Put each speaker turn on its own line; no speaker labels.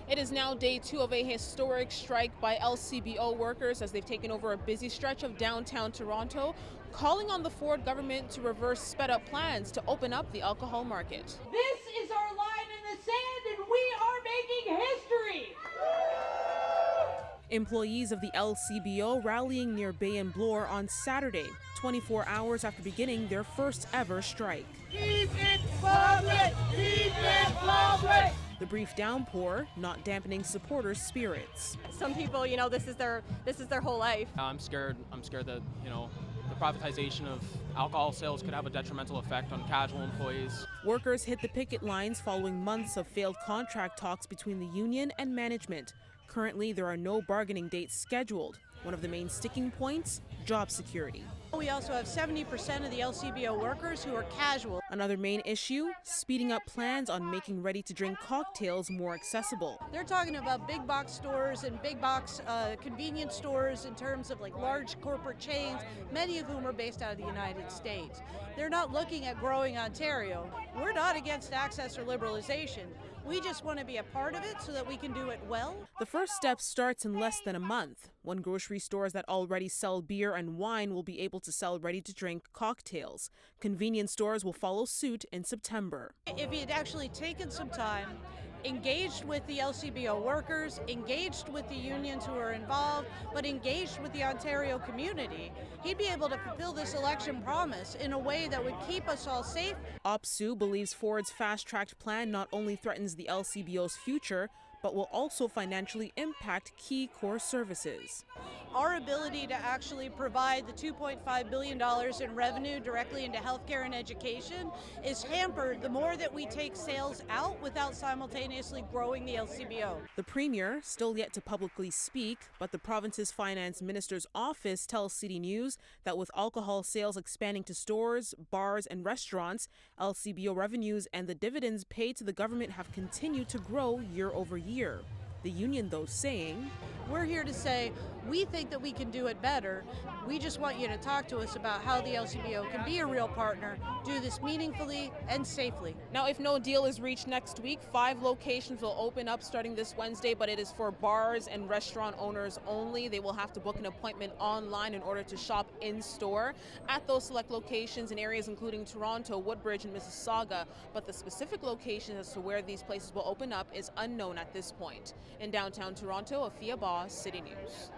It is now day 2 of a historic strike by LCBO workers as they've taken over a busy stretch of downtown Toronto, calling on the Ford government to reverse sped-up plans to open up the alcohol market.
This is our line in the sand, and we are making history!
Employees of the LCBO rallying near Bay and Bloor on Saturday, 24 hours after beginning their first ever strike.
Keep it public! Keep it public!
The brief downpour not dampening supporters' spirits.
Some people, this is their whole life.
I'm scared that, the privatization of alcohol sales could have a detrimental effect on casual employees.
Workers hit the picket lines following months of failed contract talks between the union and management. Currently, there are no bargaining dates scheduled. One of the main sticking points, job security.
We also have 70% of the LCBO workers who are casual.
Another main issue, speeding up plans on making ready-to-drink cocktails more accessible.
They're talking about big box stores and big box convenience stores in terms of like large corporate chains, many of whom are based out of the United States. They're not looking at growing Ontario. We're not against access or liberalization. We just want to be a part of it so that we can do it well.
The first step starts in less than a month, when grocery stores that already sell beer and wine will be able to sell ready-to-drink cocktails. Convenience stores will follow suit in September.
If he had actually taken some time, engaged with the LCBO workers, engaged with the unions who are involved, but engaged with the Ontario community, he'd be able to fulfill this election promise in a way that would keep us all safe.
OPSU believes Ford's fast-tracked plan not only threatens the LCBO's future, but will also financially impact key core services.
Our ability to actually provide the $2.5 billion in revenue directly into healthcare and education is hampered the more that we take sales out without simultaneously growing the LCBO.
The Premier still yet to publicly speak, but the province's finance minister's office tells City News that with alcohol sales expanding to stores, bars and restaurants, LCBO revenues and the dividends paid to the government have continued to grow year over year. The union, though, saying,
"We're here to say we think that we can do it better. We just want you to talk to us about how the LCBO can be a real partner, do this meaningfully and safely."
Now, if no deal is reached next week, 5 locations will open up starting this Wednesday, but it is for bars and restaurant owners only. They will have to book an appointment online in order to shop in-store at those select locations in areas including Toronto, Woodbridge, and Mississauga. But the specific location as to where these places will open up is unknown at this point. In downtown Toronto, Afua Baah, City News.